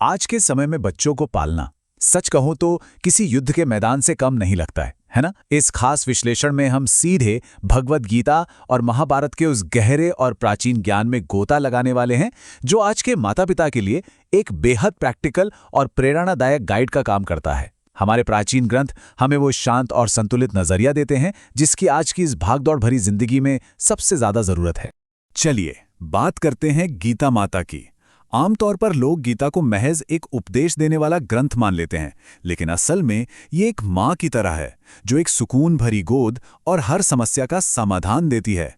आज के समय में बच्चों को पालना सच कहूं तो किसी युद्ध के मैदान से कम नहीं लगता है ना। इस खास विश्लेषण में हम सीधे भगवद गीता और महाभारत के उस गहरे और प्राचीन ज्ञान में गोता लगाने वाले हैं जो आज के माता पिता के लिए एक बेहद प्रैक्टिकल और प्रेरणादायक गाइड का काम करता है। हमारे प्राचीन ग्रंथ हमें वो शांत और संतुलित नजरिया देते हैं जिसकी आज की इस भागदौड़ भरी जिंदगी में सबसे ज्यादा जरूरत है। चलिए बात करते हैं गीता माता की। आमतौर पर लोग गीता को महज एक उपदेश देने वाला ग्रंथ मान लेते हैं, लेकिन असल में ये एक माँ की तरह है जो एक सुकून भरी गोद और हर समस्या का समाधान देती है।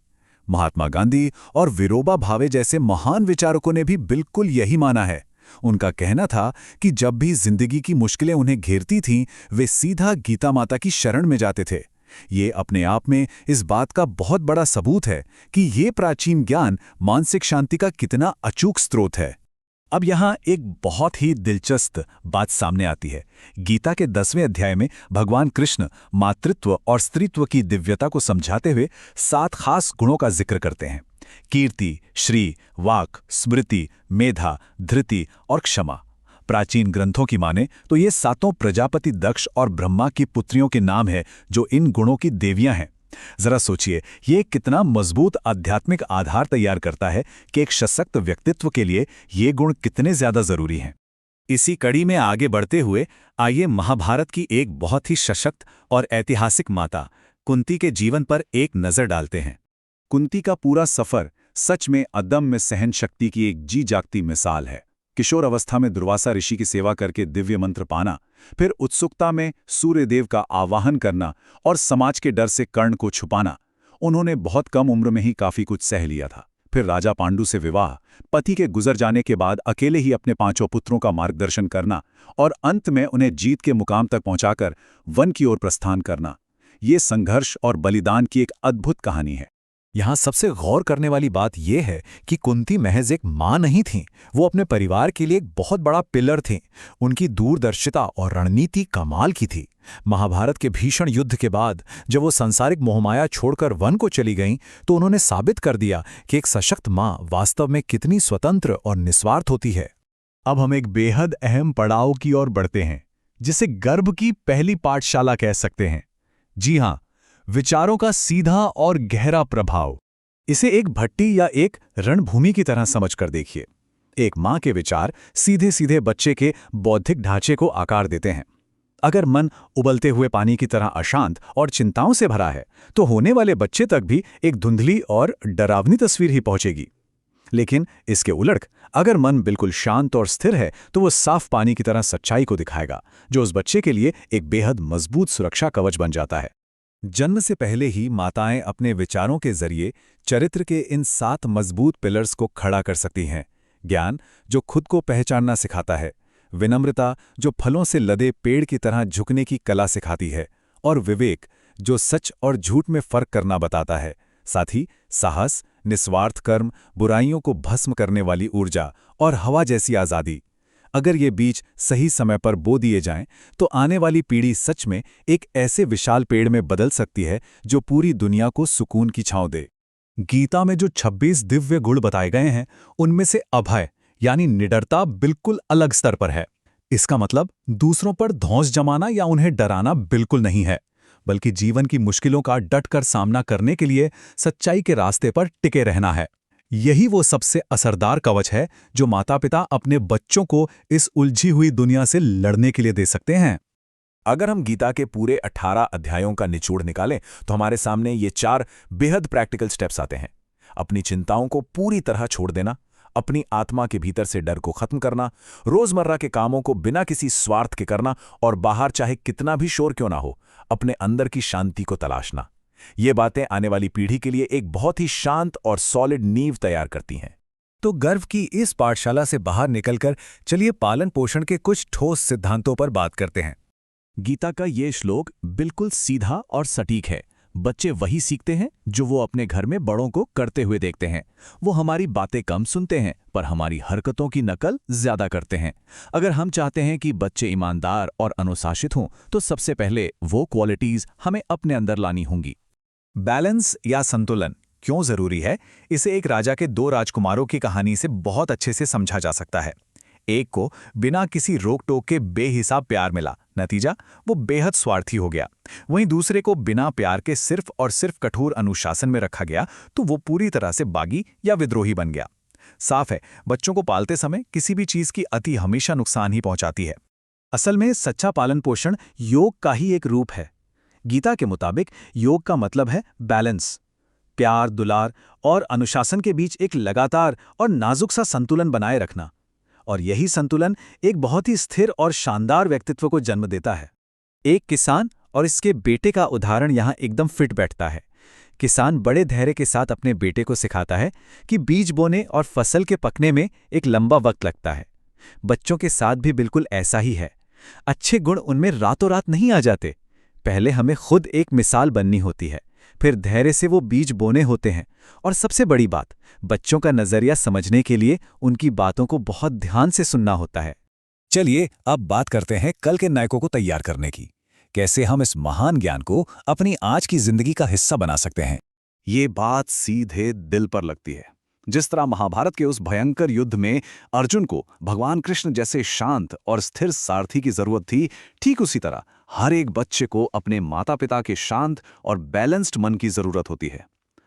महात्मा गांधी और विनोबा भावे जैसे महान विचारकों ने भी बिल्कुल यही माना है। उनका कहना था कि जब भी जिंदगी की मुश्किलें उन्हें घेरती थीं, वे सीधा गीता माता की शरण में जाते थे। ये अपने आप में इस बात का बहुत बड़ा सबूत है कि ये प्राचीन ज्ञान मानसिक शांति का कितना अचूक स्रोत है। अब यहाँ एक बहुत ही दिलचस्प बात सामने आती है। गीता के 10वें अध्याय में भगवान कृष्ण मातृत्व और स्त्रीत्व की दिव्यता को समझाते हुए 7 खास गुणों का जिक्र करते हैं: कीर्ति, श्री, वाक, स्मृति, मेधा, धृति और क्षमा। प्राचीन ग्रंथों की माने तो ये 7 प्रजापति दक्ष और ब्रह्मा की पुत्रियों के नाम है जो इन गुणों की देवियां हैं। जरा सोचिए, ये कितना मजबूत आध्यात्मिक आधार तैयार करता है कि एक सशक्त व्यक्तित्व के लिए ये गुण कितने ज्यादा जरूरी हैं। इसी कड़ी में आगे बढ़ते हुए आइए महाभारत की एक बहुत ही सशक्त और ऐतिहासिक माता कुंती के जीवन पर एक नजर डालते हैं। कुंती का पूरा सफर सच में अदम्य सहन शक्ति की एक जी जागती मिसाल है। किशोर अवस्था में दुर्वासा ऋषि की सेवा करके दिव्य मंत्र पाना, फिर उत्सुकता में सूर्यदेव का आवाहन करना और समाज के डर से कर्ण को छुपाना। उन्होंने बहुत कम उम्र में ही काफी कुछ सह लिया था। फिर राजा पांडु से विवाह, पति के गुजर जाने के बाद अकेले ही अपने 5 पुत्रों का मार्गदर्शन करना और अंत में उन्हें जीत के मुकाम तक पहुंचाकर वन की ओर प्रस्थान करना। ये संघर्ष और बलिदान की एक अद्भुत कहानी है। यहाँ सबसे गौर करने वाली बात यह है कि कुंती महज एक माँ नहीं थीं, वो अपने परिवार के लिए एक बहुत बड़ा पिलर थीं। उनकी दूरदर्शिता और रणनीति कमाल की थी। महाभारत के भीषण युद्ध के बाद जब वो सांसारिक मोहमाया छोड़कर वन को चली गईं, तो उन्होंने साबित कर दिया कि एक सशक्त माँ वास्तव में कितनी स्वतंत्र और निस्वार्थ होती है। अब हम एक बेहद अहम पड़ाव की ओर बढ़ते हैं, जिसे गर्भ की पहली पाठशाला कह सकते हैं। जी हाँ, विचारों का सीधा और गहरा प्रभाव। इसे एक भट्टी या एक रणभूमि की तरह समझकर देखिए। एक माँ के विचार सीधे सीधे बच्चे के बौद्धिक ढांचे को आकार देते हैं। अगर मन उबलते हुए पानी की तरह अशांत और चिंताओं से भरा है, तो होने वाले बच्चे तक भी एक धुंधली और डरावनी तस्वीर ही पहुंचेगी। लेकिन इसके उलट, अगर मन बिल्कुल शांत और स्थिर है, तो वो साफ पानी की तरह सच्चाई को दिखाएगा, जो उस बच्चे के लिए एक बेहद मजबूत सुरक्षा कवच बन जाता है। जन्म से पहले ही माताएं अपने विचारों के जरिए चरित्र के इन 7 मजबूत पिलर्स को खड़ा कर सकती हैं। ज्ञान, जो खुद को पहचानना सिखाता है। विनम्रता, जो फलों से लदे पेड़ की तरह झुकने की कला सिखाती है। और विवेक, जो सच और झूठ में फर्क करना बताता है। साथ ही साहस, निस्वार्थ कर्म, बुराइयों को भस्म करने वाली ऊर्जा और हवा जैसी आज़ादी। अगर ये बीज सही समय पर बो दिए जाएं, तो आने वाली पीढ़ी सच में एक ऐसे विशाल पेड़ में बदल सकती है जो पूरी दुनिया को सुकून की छांव दे। गीता में जो 26 दिव्य गुण बताए गए हैं, उनमें से अभय यानी निडरता बिल्कुल अलग स्तर पर है। इसका मतलब दूसरों पर धौंस जमाना या उन्हें डराना बिल्कुल नहीं है, बल्कि जीवन की मुश्किलों का डटकर सामना करने के लिए सच्चाई के रास्ते पर टिके रहना है। यही वो सबसे असरदार कवच है जो माता-पिता अपने बच्चों को इस उलझी हुई दुनिया से लड़ने के लिए दे सकते हैं। अगर हम गीता के पूरे 18 अध्यायों का निचोड़ निकालें, तो हमारे सामने ये 4 बेहद प्रैक्टिकल स्टेप्स आते हैं। अपनी चिंताओं को पूरी तरह छोड़ देना, अपनी आत्मा के भीतर से डर को खत्म करना, रोजमर्रा के कामों को बिना किसी स्वार्थ के करना और बाहर चाहे कितना भी शोर क्यों ना हो, अपने अंदर की शांति को तलाशना। ये बातें आने वाली पीढ़ी के लिए एक बहुत ही शांत और सॉलिड नींव तैयार करती हैं। तो गर्भ की इस पाठशाला से बाहर निकलकर चलिए पालन पोषण के कुछ ठोस सिद्धांतों पर बात करते हैं। गीता का ये श्लोक बिल्कुल सीधा और सटीक है। बच्चे वही सीखते हैं जो वो अपने घर में बड़ों को करते हुए देखते हैं। वो हमारी बातें कम सुनते हैं, पर हमारी हरकतों की नकल ज्यादा करते हैं। अगर हम चाहते हैं कि बच्चे ईमानदार और अनुशासित हों, तो सबसे पहले वो क्वालिटीज हमें अपने अंदर लानी होंगी। बैलेंस या संतुलन क्यों जरूरी है, इसे एक राजा के 2 राजकुमारों की कहानी से बहुत अच्छे से समझा जा सकता है। एक को बिना किसी रोक टोक के बेहिसाब प्यार मिला, नतीजा वो बेहद स्वार्थी हो गया। वहीं दूसरे को बिना प्यार के सिर्फ और सिर्फ कठोर अनुशासन में रखा गया तो वो पूरी तरह से बागी या विद्रोही बन गया। साफ है, बच्चों को पालते समय किसी भी चीज की अति हमेशा नुकसान ही पहुंचाती है। असल में सच्चा पालन पोषण योग का ही एक रूप है। गीता के मुताबिक योग का मतलब है बैलेंस, प्यार, दुलार और अनुशासन के बीच एक लगातार और नाजुक सा संतुलन बनाए रखना। और यही संतुलन एक बहुत ही स्थिर और शानदार व्यक्तित्व को जन्म देता है। एक किसान और इसके बेटे का उदाहरण यहाँ एकदम फिट बैठता है। किसान बड़े धैर्य के साथ अपने बेटे को सिखाता है कि बीज बोने और फसल के पकने में एक लंबा वक्त लगता है। बच्चों के साथ भी बिल्कुल ऐसा ही है। अच्छे गुण उनमें रातों रात नहीं आ जाते। पहले हमें खुद एक मिसाल बननी होती है, फिर धैर्य से वो बीज बोने होते हैं, और सबसे बड़ी बात, बच्चों का नजरिया समझने के लिए उनकी बातों को बहुत ध्यान से सुनना होता है। चलिए अब बात करते हैं कल के नायकों को तैयार करने की। कैसे हम इस महान ज्ञान को अपनी आज की जिंदगी का हिस्सा बना सकते हैं। ये बात सीधे दिल पर लगती है। जिस तरह महाभारत के उस भयंकर युद्ध में अर्जुन को भगवान कृष्ण जैसे शांत और स्थिर सारथी की जरूरत थी, ठीक उसी तरह हर एक बच्चे को अपने माता पिता के शांत और बैलेंस्ड मन की जरूरत होती है।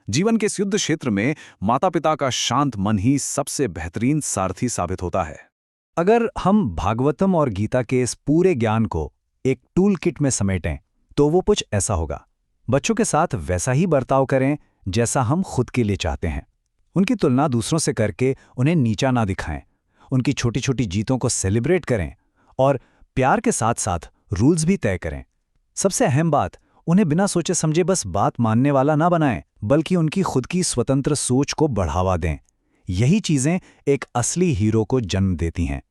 जीवन के इस युद्ध क्षेत्र में माता पिता का शांत मन ही सबसे बेहतरीन सारथी साबित होता है। अगर हम भागवतम और गीता के इस पूरे ज्ञान को एक टूल किट में समेटें तो वो कुछ ऐसा होगा। बच्चों के साथ वैसा ही बर्ताव करें जैसा हम खुद के लिए चाहते हैं। उनकी तुलना दूसरों से करके उन्हें नीचा ना दिखाएं। उनकी छोटी छोटी जीतों को सेलिब्रेट करें और प्यार के साथ साथ रूल्स भी तय करें। सबसे अहम बात, उन्हें बिना सोचे समझे बस बात मानने वाला ना बनाएं, बल्कि उनकी खुद की स्वतंत्र सोच को बढ़ावा दें। यही चीजें एक असली हीरो को जन्म देती हैं।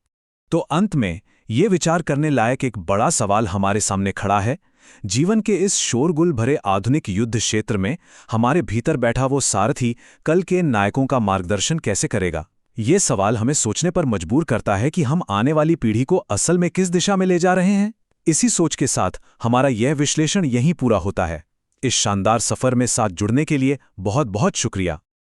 तो अंत में ये विचार करने लायक एक बड़ा सवाल हमारे सामने खड़ा है। जीवन के इस शोरगुल भरे आधुनिक युद्ध क्षेत्र में हमारे भीतर बैठा वो सारथी कल के नायकों का मार्गदर्शन कैसे करेगा? ये सवाल हमें सोचने पर मजबूर करता है कि हम आने वाली पीढ़ी को असल में किस दिशा में ले जा रहे हैं। इसी सोच के साथ हमारा यह विश्लेषण यहीं पूरा होता है। इस शानदार सफर में साथ जुड़ने के लिए बहुत बहुत शुक्रिया।